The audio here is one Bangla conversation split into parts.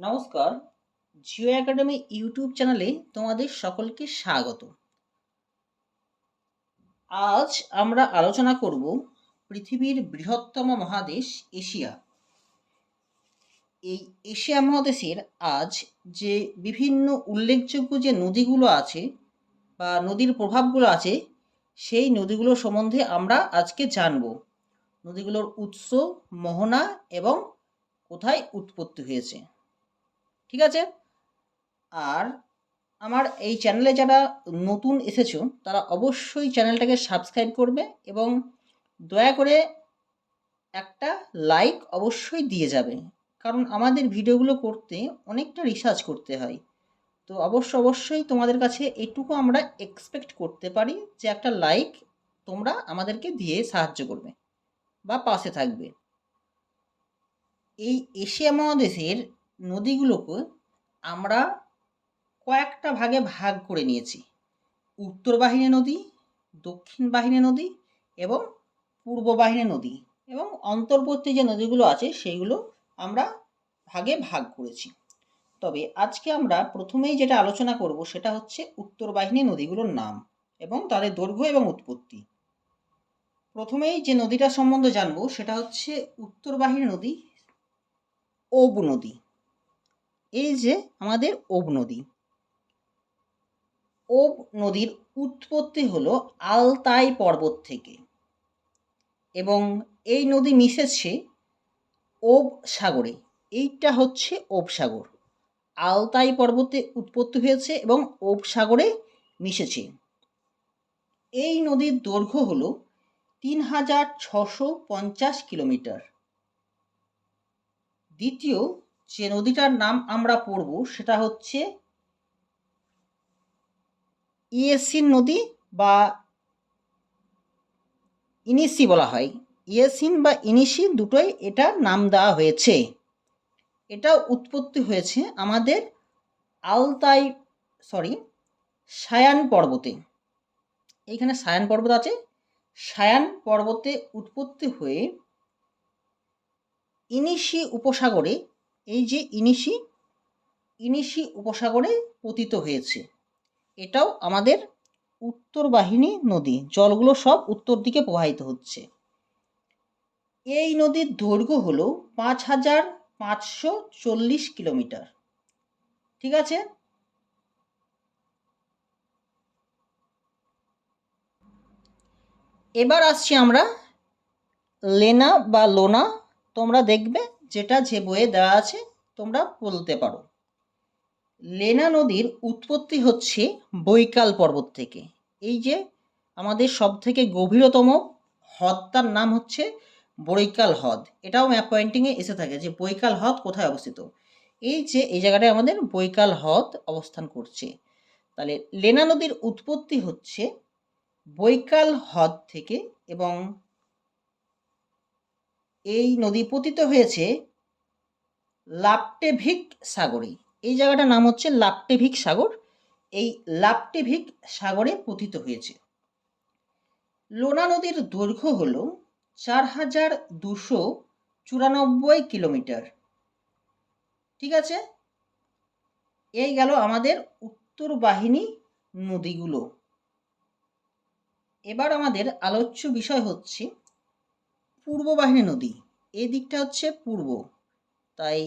নমস্কার, জিও একাডেমি ইউটিউব চ্যানেলে তোমাদের সকলকে স্বাগত। আজ আমরা আলোচনা করব পৃথিবীর বৃহত্তম মহাদেশ এশিয়া। এই এশিয়া মহাদেশের আজ যে বিভিন্ন উল্লেখযোগ্য যে নদীগুলো আছে বা নদীর প্রভাবগুলো আছে, সেই নদীগুলো সম্বন্ধে আমরা আজকে জানব। নদীগুলোর উৎস, মোহনা এবং কোথায় উৎপত্তি হয়েছে। ঠিক আছে? আর আমার এই চ্যানেলে যারা নতুন এসেছো তারা অবশ্যই চ্যানেলটাকে সাবস্ক্রাইব করবে এবং দয়া করে একটা লাইক অবশ্যই দিয়ে যাবে, কারণ আমাদের ভিডিওগুলো করতে অনেকটা রিসার্চ করতে হয়। তো অবশ্যই তোমাদের কাছে এটুকু আমরা এক্সপেক্ট করতে পারি যে একটা লাইক তোমরা আমাদেরকে দিয়ে সাহায্য করবে বা পাশে থাকবে। এই এশিয়া মহাদেশের নদীগুলোকে আমরা কয়েকটা ভাগে ভাগ করে নিয়েছি: উত্তর বাহিনী নদী, দক্ষিণ বাহিনী নদী এবং পূর্ব বাহিনী নদী, এবং অন্তর্বর্তী যে নদীগুলো আছে সেইগুলো আমরা ভাগে ভাগ করেছি। তবে আজকে আমরা প্রথমেই যেটা আলোচনা করব সেটা হচ্ছে উত্তর বাহিনী নদীগুলোর নাম এবং তাদের দৈর্ঘ্য এবং উৎপত্তি। প্রথমেই যে নদীটা সম্বন্ধে জানবো সেটা হচ্ছে উত্তর বাহিনী নদী, ওব নদী। এই যে আমাদের ওব নদী, ওব নদীর উৎপত্তি হলো আলতাই পর্বত থেকে এবং এই নদী মিশেছে ওব সাগরে। এইটা হচ্ছে ওব সাগর। আলতাই পর্বতে উৎপত্তি হয়েছে এবং ওব সাগরে মিশেছে। এই নদীর দৈর্ঘ্য হলো ৩,৬৫০ কিলোমিটার। দ্বিতীয় যে নদীটার নাম আমরা পড়ব সেটা হচ্ছে ইয়েসিন নদী বা ইনিসি বলা হয়। ইয়েসিন বা ইনিসি দুটোই এটার নাম দেওয়া হয়েছে। এটা উৎপত্তি হয়েছে আমাদের সায়ান পর্বতে। এইখানে সায়ান পর্বত আছে। সায়ান পর্বতে উৎপত্তি হয়ে ইনিশি উপসাগরে, এই যে ইনিশি উপসাগরে পতিত হয়েছে। এটাও আমাদের উত্তর বাহিনী নদী। জলগুলো সব উত্তর দিকে প্রবাহিত হচ্ছে। এই নদীর দৈর্ঘ্য হলো ৫,৫৪০ কিলোমিটার। ঠিক আছে? এবার আসছি আমরা লেনা বা লোনা। তোমরা দেখবে যেটা যে বইয়ে দেওয়া আছে তোমরা বলতে পারো। লেনা নদীর উৎপত্তি হচ্ছে বৈকাল পর্বত থেকে। এই যে আমাদের সবথেকে গভীরতম হ্রদটার নাম হচ্ছে বৈকাল হ্রদ। এটাও ম্যাপ পয়েন্টিংয়ে এসে থাকে যে বৈকাল হ্রদ কোথায় অবস্থিত। এই যে এই জায়গাটায় আমাদের বৈকাল হ্রদ অবস্থান করছে। তাহলে লেনা নদীর উৎপত্তি হচ্ছে বৈকাল হ্রদ থেকে এবং এই নদী পতিত হয়েছে লাপটেভিক সাগরে। এই জায়গাটার নাম হচ্ছে লাপটেভিক সাগর। এই লাপটেভিক সাগরে পতিত হয়েছে। লোনা নদীর দৈর্ঘ্য হল ৪,২৯৪ কিলোমিটার। ঠিক আছে? এই গেল আমাদের উত্তর বাহিনী নদীগুলো। এবার আমাদের আলোচ্য বিষয় হচ্ছে পূর্ব বাহিনী নদী। এই দিকটা হচ্ছে পূর্ব, তাই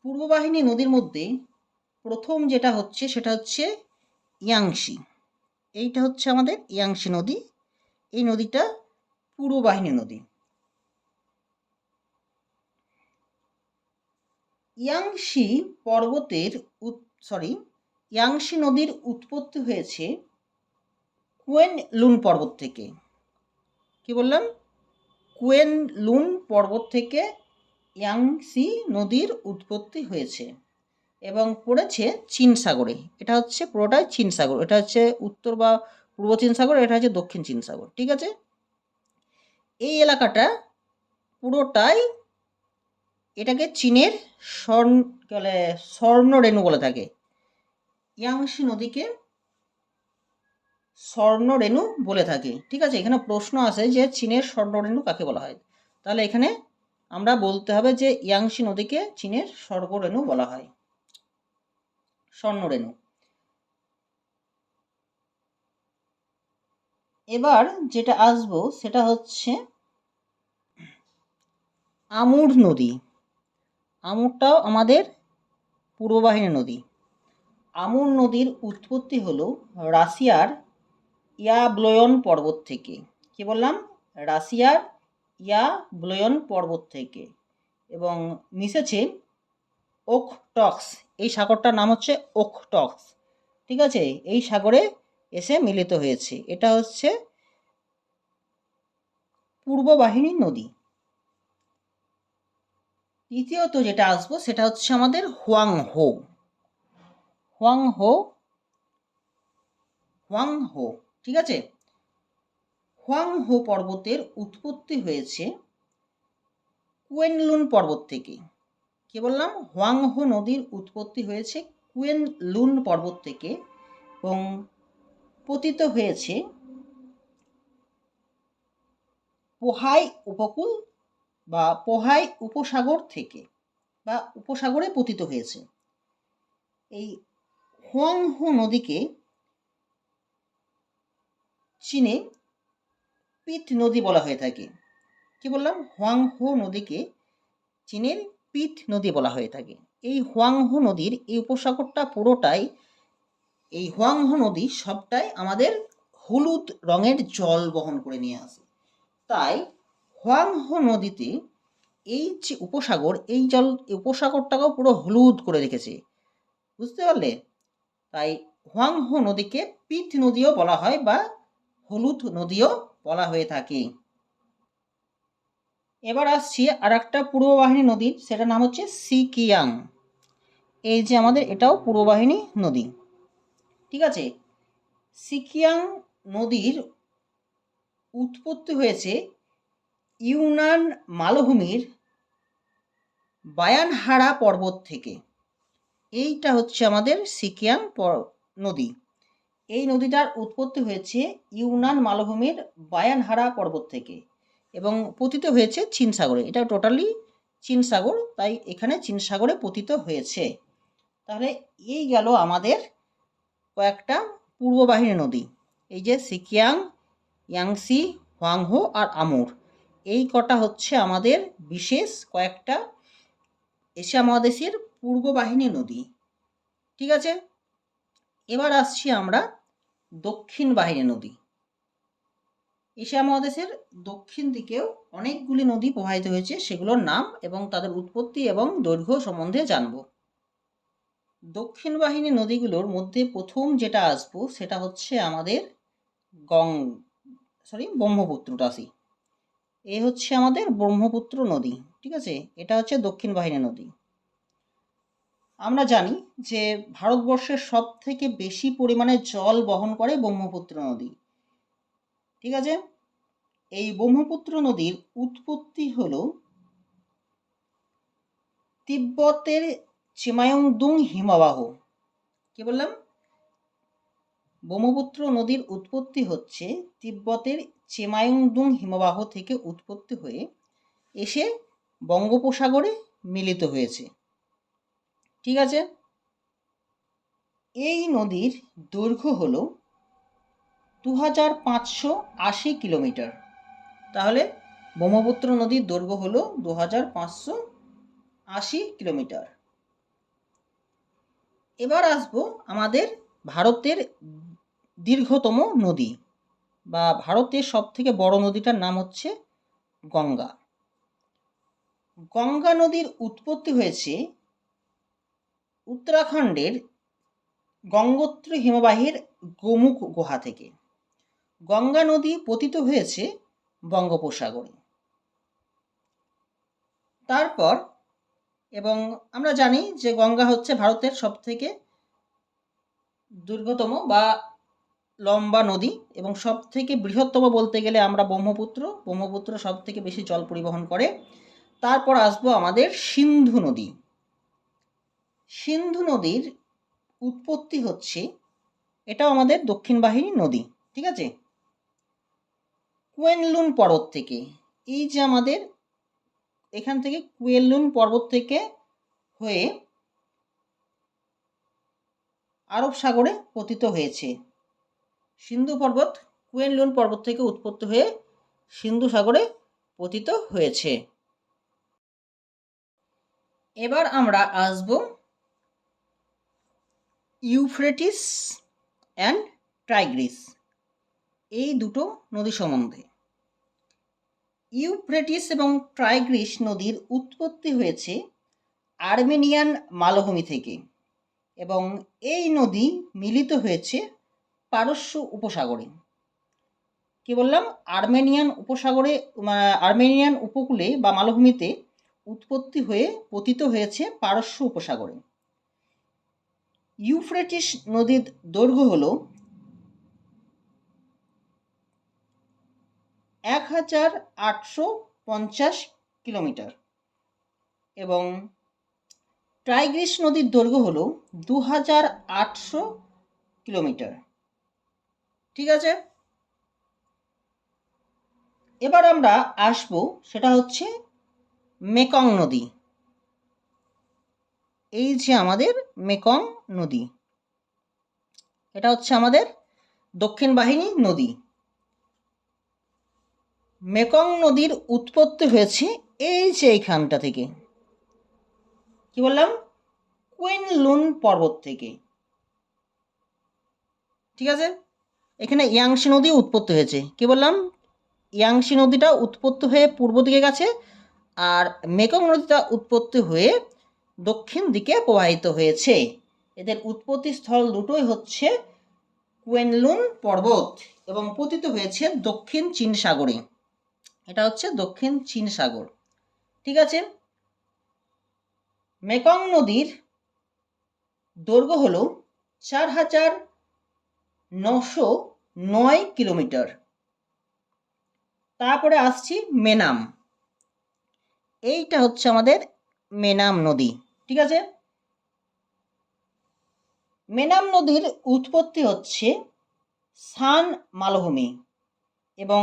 পূর্ব বাহিনী নদীর মধ্যে প্রথম যেটা হচ্ছে সেটা হচ্ছে ইয়াংশি। এইটা হচ্ছে আমাদের ইয়াংশি নদী। এই নদীটা পূর্ব বাহিনী নদী। ইয়াংশি পর্বতের ইয়াংশি নদীর উৎপত্তি হয়েছে কুয়েন লুন পর্বত থেকে। কি বললাম? কুয়েন লুন পর্বত থেকে ইয়াংশি নদীর উৎপত্তি হয়েছে এবং পড়েছে চীন সাগরে। এটা হচ্ছে পুরোটাই চীন সাগর। এটা হচ্ছে উত্তর বা পূর্ব চীন সাগর, এটা হচ্ছে দক্ষিণ চীন সাগর। ঠিক আছে? এই এলাকাটা পুরোটাই এটাকে চীনের স্বর্ণরেণু বলে থাকে। ইয়াংশি নদীকে স্বর্ণরেণু বলে থাকে। ঠিক আছে? এখানে প্রশ্ন আসে যে চীনের স্বর্ণরেণু কাকে বলা হয়। তাহলে এখানে আমরা বলতে হবে যে ইয়াংশি নদীকে চীনের স্বর্গরেণু বলা হয়, স্বর্ণরেণু। এবার যেটা আসবো সেটা হচ্ছে আমুর নদী। আমুরটাও আমাদের পূর্ববাহিনী নদী। আমুর নদীর উৎপত্তি হলো রাশিয়ার ইয়াবলোয়ন পর্বত থেকে। কি বললাম? রাশিয়ার ইয়াবলোয়ন পর্বত থেকে, এবং মিশেছে ওখটক্স, এই সাগরটার নাম হচ্ছে ওখটক্স, ঠিক আছে? এই সাগরে এসে মিলিত হয়েছে। এটা হচ্ছে পূর্ববাহিনী নদী। তৃতীয়ত যেটা আসবো সেটা হচ্ছে আমাদের হুয়াংহো। হুয়াংহো, হুয়াংহো, ঠিক আছে? হুয়াংহো পর্বতের উৎপত্তি হয়েছে কুয়েনলুন পর্বত থেকে। কি বললাম? হুয়াংহো নদীর উৎপত্তি হয়েছে কুয়েনলুন পর্বত থেকে এবং পতিত হয়েছে পোহাই উপকূল বা পোহাই উপসাগর থেকে, বা উপসাগরে পতিত হয়েছে। এই হুয়াংহো নদীকে চীনে পিত নদী বলা হয়ে থাকে। কি বললাম? হুয়াংহো নদীকে চীনের পিত নদী বলা হয়ে থাকে। এই হুয়াংহো নদীর এই উপসাগরটা পুরোটাই, এই হুয়াংহো নদী সবটাই আমাদের হলুদ রঙের জল বহন করে নিয়ে আসে। তাই হুয়াংহো নদীতে এই যে উপসাগর, এই উপসাগরটাকেও পুরো হলুদ করে রেখেছে, বুঝতে পারলে? তাই হুয়াংহো নদীকে পিত নদীও বলা হয় বা হলুদ নদীও বলা হয়ে থাকে। এবার আসছি আর একটা পূর্ববাহিনী নদীর, সেটার নাম হচ্ছে সিকিয়াং। এই যে আমাদের এটাও পূর্ববাহিনী নদী, ঠিক আছে? সিকিয়াং নদীর উৎপত্তি হয়েছে ইউনান মালভূমির বায়ানহারা পর্বত থেকে। এইটা হচ্ছে আমাদের সিকিয়াং নদী। এই নদীটার উৎপত্তি হয়েছে ইউনান মালভূমির বায়ানহারা পর্বত থেকে এবং পতিত হয়েছে চীন সাগরে। এটা টোটালি চীন সাগর, তাই এখানে চীন সাগরে পতিত হয়েছে। তাহলে এই গেল আমাদের কয়েকটা পূর্ববাহিনী নদী, এই যে সিকিয়াং, ইয়াংসি, হুয়াংহো আর আমুর, এই কটা হচ্ছে আমাদের বিশেষ কয়েকটা এশিয়া মহাদেশের পূর্ববাহিনী নদী, ঠিক আছে? এবার আসছি আমরা দক্ষিণ বাহিনী নদী। এশিয়া মহাদেশের দক্ষিণ দিকেও অনেকগুলি নদী প্রবাহিত হয়েছে, সেগুলোর নাম এবং তাদের উৎপত্তি এবং দৈর্ঘ্য সম্বন্ধে জানব। দক্ষিণ বাহিনী নদীগুলোর মধ্যে প্রথম যেটা আসবো সেটা হচ্ছে আমাদের ব্রহ্মপুত্রটা আসি। এ হচ্ছে আমাদের ব্রহ্মপুত্র নদী, ঠিক আছে? এটা হচ্ছে দক্ষিণ বাহিনী নদী। আমরা জানি যে ভারতবর্ষের সব থেকে বেশি পরিমাণে জল বহন করে ব্রহ্মপুত্র নদী, ঠিক আছে? এই ব্রহ্মপুত্র নদীর উৎপত্তি হল তিব্বতের চিমায়ংদুং হিমবাহ। কি বললাম? ব্রহ্মপুত্র নদীর উৎপত্তি হচ্ছে তিব্বতের চেমায়ংদুং হিমবাহ থেকে উৎপত্তি হয়ে এসে বঙ্গোপসাগরে মিলিত হয়েছে, ঠিক আছে? এই নদীর দৈর্ঘ্য হল 2580 কিলোমিটার। তাহলে ব্রহ্মপুত্র নদীর দৈর্ঘ্য হল 2580 কিলোমিটার। এবার আসবো আমাদের ভারতের দীর্ঘতম নদী বা ভারতের সবথেকে বড় নদীটার নাম হচ্ছে গঙ্গা। গঙ্গা নদীর উৎপত্তি হয়েছে উত্তরাখণ্ডের গঙ্গোত্রী হিমবাহের গোমুখ গুহা থেকে। গঙ্গা নদী পতিত হয়েছে বঙ্গোপসাগরে। তারপর, এবং আমরা জানি যে গঙ্গা হচ্ছে ভারতের সবথেকে দীর্ঘতম বা লম্বা নদী এবং সবথেকে বৃহত্তম বলতে গেলে আমরা ব্রহ্মপুত্র সবথেকে বেশি জল পরিবহন করে। তারপর আসবো আমাদের সিন্ধু নদী। সিন্ধু নদীর উৎপত্তি হচ্ছে, এটাও আমাদের দক্ষিণ বাহিনী নদী, ঠিক আছে? কুয়েনলুন পর্বত থেকে। এই যে আমাদের এখান থেকে কুয়েনলুন পর্বত থেকে হয়ে আরব সাগরে পতিত হয়েছে। সিন্ধু পর্বত কুয়েনলুন পর্বত থেকে উৎপত্তি হয়ে সিন্ধু সাগরে পতিত হয়েছে। এবার আমরা আসব ইউফ্রেটিস অ্যান্ড টাইগ্রিস এই দুটো নদী সম্বন্ধে। ইউফ্রেটিস এবং টাইগ্রিস নদীর উৎপত্তি হয়েছে আর্মেনিয়ান মালভূমি থেকে এবং এই নদী মিলিত হয়েছে পারস্য উপসাগরে। কি বললাম? আর্মেনিয়ান উপকূলে বা মালভূমিতে উৎপত্তি হয়ে পতিত হয়েছে পারস্য উপসাগরে। ইউফ্রেটিস নদীর দৈর্ঘ্য হল 1850 কিলোমিটার এবং টাইগ্রিস নদীর দৈর্ঘ্য হল 2800 কিলোমিটার। ঠিক আছে, এবার আমরা আসব, সেটা হচ্ছে মেকং নদী। এই যে আমাদের মেকং নদী, এটা হচ্ছে আমাদের দক্ষিণ বাহিনী নদী। মেকং নদীর উৎপত্তি হয়েছে এই যে এইখানটা থেকে। কি বললাম? কুয়েনলুন পর্বত থেকে। ঠিক আছে, এখানে ইয়াংশি নদী উৎপত্তি হয়েছে। কি বললাম? ইয়াংশি নদীটা উৎপত্তি হয়ে পূর্ব দিকে গেছে আর মেকং নদীটা উৎপত্তি হয়ে দক্ষিণ দিকে প্রবাহিত হয়েছে। এদের উৎপত্তি স্থল দুটোই হচ্ছে কুয়েনলুন পর্বত এবং পতিত হয়েছে দক্ষিণ চীন সাগরে। এটা হচ্ছে দক্ষিণ চীন সাগর। ঠিক আছে, মেকং নদীর দৈর্ঘ্য হল 4909 কিলোমিটার। তারপরে আসছি মেনাম। এইটা হচ্ছে আমাদের মেনাম নদী। ঠিক আছে, মেনাম নদীর উৎপত্তি হচ্ছে সান মালভূমি এবং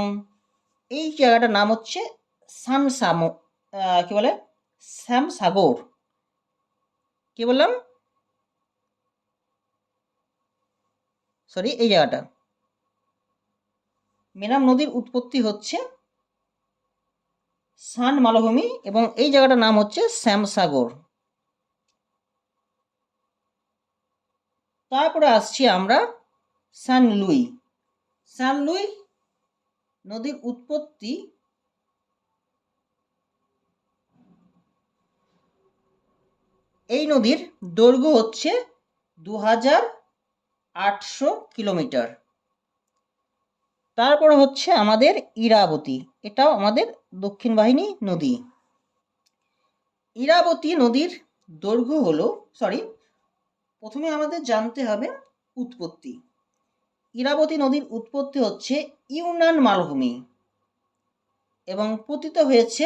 এই জায়গাটার নাম হচ্ছে কি বলে শ্যাম সাগর। কি বললাম? এই জায়গাটা মেনাম নদীর উৎপত্তি হচ্ছে সান মালভূমি এবং এই জায়গাটার নাম হচ্ছে শ্যাম সাগর। তারপরে আসছি আমরা সান লুই। সান লুই নদীর উৎপত্তি এই নদীর দৈর্ঘ্য হচ্ছে 2800 কিলোমিটার। তারপরে হচ্ছে আমাদের ইরাবতী, এটাও আমাদের দক্ষিণ বাহিনী নদী। ইরাবতী নদীর দৈর্ঘ্য হলো প্রথমে আমাদের জানতে হবে উৎপত্তি। ইরাবতী নদীর উৎপত্তি হচ্ছে ইউনান মালভূমি এবং পতিত হয়েছে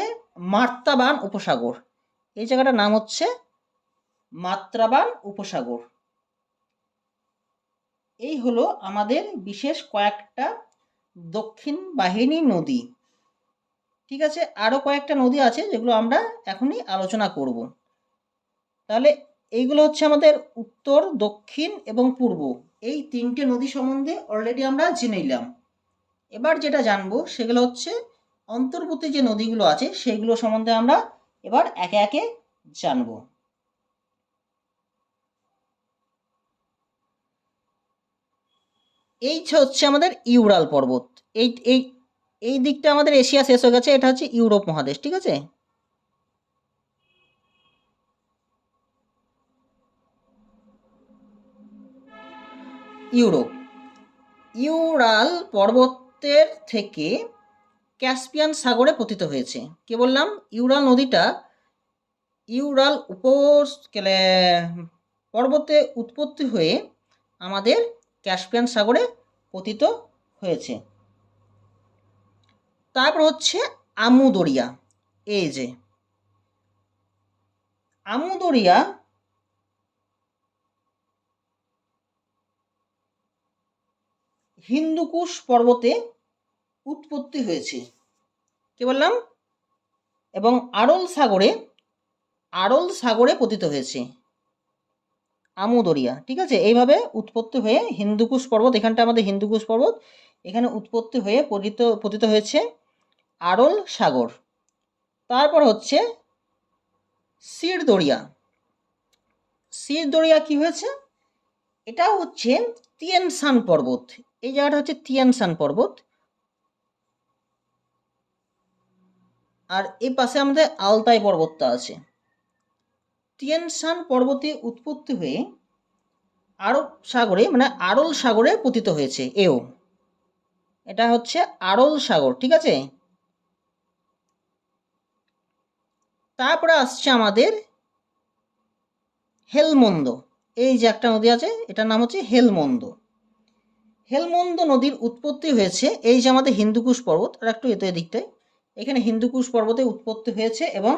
মাত্রাবান উপসাগর। এই জায়গাটার নাম হচ্ছে মাত্রাবান উপসাগর। এই হলো আমাদের বিশেষ কয়েকটা দক্ষিণ বাহিনী নদী। ঠিক আছে, আরও কয়েকটা নদী আছে যেগুলো আমরা এখনই আলোচনা করব। তাহলে এইগুলো হচ্ছে আমাদের উত্তর, দক্ষিণ এবং পূর্ব, এই তিনটে নদী সম্বন্ধে অলরেডি আমরা জেনে নিলাম। এবার যেটা জানবো সেগুলো হচ্ছে অন্তর্বর্তী যে নদীগুলো আছে সেইগুলো সম্বন্ধে আমরা এবার একে একে জানবো। এই হচ্ছে আমাদের ইউরাল পর্বত। এই এই এই দিকটা আমাদের এশিয়া শেষ হয়ে গেছে, এটা হচ্ছে ইউরোপ মহাদেশ। ঠিক আছে, ইউরাল পর্বতের থেকে ক্যাসপিয়ান সাগরে পতিত হয়েছে। কি বললাম? ইউরাল নদীটা ইউরাল পর্বতে উৎপত্তি হয়ে আমাদের ক্যাসপিয়ান সাগরে পতিত হয়েছে। তারপর হচ্ছে আমু দরিয়া। এই যে আমু দরিয়া হিন্দুকুশ পর্বতে উৎপত্তি হয়েছে। কি বললাম? এবং আরল সাগরে পতিত হয়েছে, আমুদরিয়া। ঠিক আছে, এইভাবে উৎপত্তি হয়ে হিন্দুকুশ পর্বত, এখানটা আমাদের হিন্দুকুশ পর্বত, এখানে উৎপত্তি হয়ে পতিত হয়েছে আরল সাগর। তারপর হচ্ছে সিরদরিয়া। সিরদরিয়া কি হয়েছে? এটা হচ্ছে তিয়ানসান পর্বত। এই জায়গাটা হচ্ছে তিয়ানসান পর্বত, আর এই পাশে আমাদের আলতাই পর্বতটা আছে। তিয়ানসান পর্বতে উৎপত্তি হয়ে আরব সাগরে মানে আরল সাগরে পতিত হয়েছে। এটা হচ্ছে আরল সাগর। ঠিক আছে, তারপরে আসছে আমাদের হেলমন্দ। এই যে একটা নদী আছে, এটার নাম হচ্ছে হেলমন্দ। হেলমন্দ নদীর উৎপত্তি হয়েছে এই যে আমাদের হিন্দুকুশ পর্বত, আর একটু এদিকটায়, এখানে হিন্দুকুশ পর্বতে উৎপত্তি হয়েছে এবং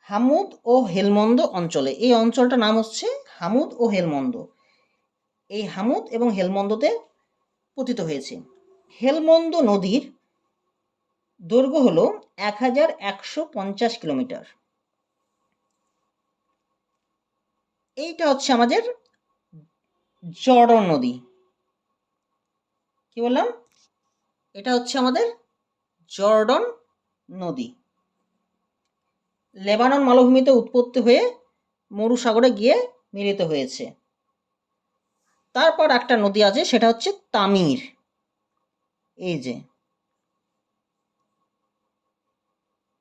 হামুদ ও হেলমন্দ অঞ্চলে, এই অঞ্চলটার নাম হচ্ছে হামুদ ও হেলমন্দ। এই হামুদ এবং হেলমন্দতে পতিত হয়েছে। হেলমন্দ নদীর দৈর্ঘ্য হলো 1150 কিলোমিটার। এইটা হচ্ছে আমাদের জর্ডন নদী। কি বললাম? এটা হচ্ছে আমাদের জর্ডন নদী। লেবানন মালভূমিতে উৎপত্তি হয়ে মরুসাগরে গিয়ে মিলিত হয়েছে। তারপর একটা নদী আছে, সেটা হচ্ছে তামির। এই যে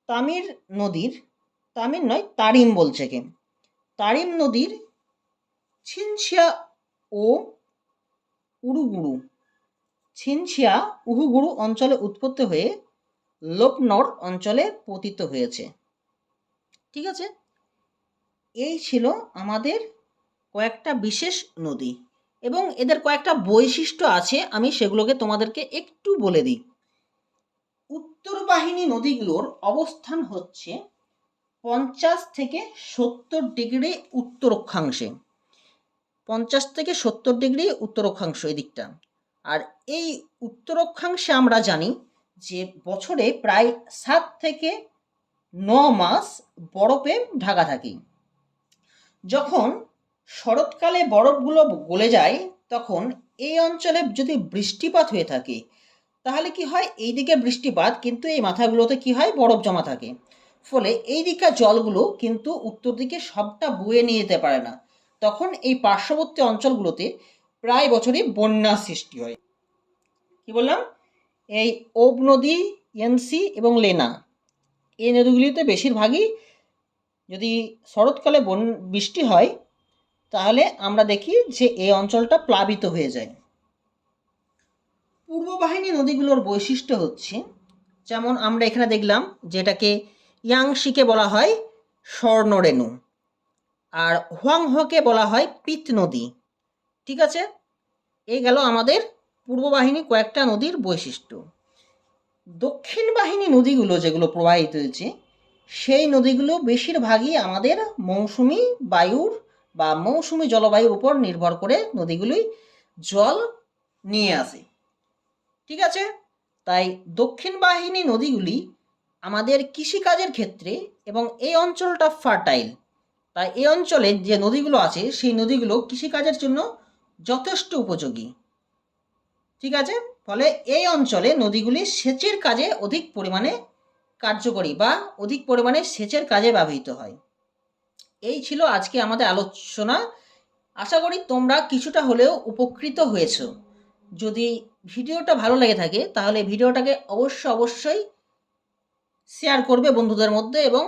তামির নদীর, তামির নয় তারিম বলছে কে, তারিম নদীর ছিনছিয়া ও উহুগুরু অঞ্চলে উৎপত্তি হয়ে লোপনর অঞ্চলে পতিত হয়েছে। ঠিক আছে, এই ছিল আমাদের কয়েকটা বিশেষ নদী, এবং এদের কয়েকটা বৈশিষ্ট্য আছে, আমি সেগুলোকে তোমাদেরকে একটু বলে দিই। উত্তর বাহিনী নদীগুলোর অবস্থান হচ্ছে 50 থেকে 70 ডিগ্রি উত্তর অক্ষাংশে, 50 থেকে 70 ডিগ্রি উত্তর অক্ষাংশ এদিকটা। আর এই উত্তর অক্ষাংশে আমরা জানি যে বছরে প্রায় 7 থেকে 9 মাস বরফে ঢাকা থাকে। যখন শরৎকালে বরফগুলো গলে যায়, তখন এই অঞ্চলে যদি বৃষ্টিপাত হয়ে থাকে, তাহলে কি হয়, এই দিকে বৃষ্টিপাত, কিন্তু এই মাথাগুলোতে কি হয়, বরফ জমা থাকে। ফলে এই দিকের জলগুলো কিন্তু উত্তর দিকে সবটা বয়ে নিয়ে যেতে পারে না, তখন এই পার্শ্ববর্তী অঞ্চলগুলোতে প্রায় বছরই বন্যার সৃষ্টি হয়। কি বললাম? এই ওব নদী, ইয়ানসি এবং লেনা, এই নদীগুলিতে বেশিরভাগই যদি শরৎকালে বৃষ্টি হয়, তাহলে আমরা দেখি যে এই অঞ্চলটা প্লাবিত হয়ে যায়। পূর্ব বাহিনী নদীগুলোর বৈশিষ্ট্য হচ্ছে, যেমন আমরা এখানে দেখলাম যেটাকে ইয়াংশিকে বলা হয় স্বর্ণরেণু, আর হোয়াংহোকে বলা হয় পিত নদী। ঠিক আছে, এই গেল আমাদের পূর্ব বাহিনী কয়েকটা নদীর বৈশিষ্ট্য। দক্ষিণ বাহিনী নদীগুলো যেগুলো প্রবাহিত হয়েছে, সেই নদীগুলো বেশিরভাগই আমাদের মৌসুমি বায়ুর বা মৌসুমি জলবায়ুর উপর নির্ভর করে নদীগুলি জল নিয়ে আসে। ঠিক আছে, তাই দক্ষিণ বাহিনী নদীগুলি আমাদের কৃষিকাজের ক্ষেত্রে, এবং এই অঞ্চলটা ফার্টাইল, তাই এই অঞ্চলে যে নদীগুলো আছে সেই নদীগুলো কৃষিকাজের জন্য যথেষ্ট উপযোগী। ঠিক আছে, ফলে এই অঞ্চলে নদীগুলি সেচের কাজে অধিক পরিমাণে কার্যকরী বা অধিক পরিমাণে সেচের কাজে ব্যবহৃত হয়। এই ছিল আজকে আমাদের আলোচনা। আশা করি তোমরা কিছুটা হলেও উপকৃত হয়েছো। যদি ভিডিওটা ভালো লেগে থাকে, তাহলে ভিডিওটাকে অবশ্যই শেয়ার করবে বন্ধুদের মধ্যে, এবং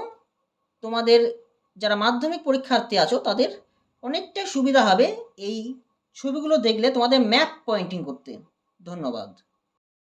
তোমাদের যারা মাধ্যমিক পরীক্ষার্থী আছো তাদের অনেকটা সুবিধা হবে এই ছবিগুলো দেখলে তোমাদের ম্যাপ পয়েন্টিং করতে। ধন্যবাদ।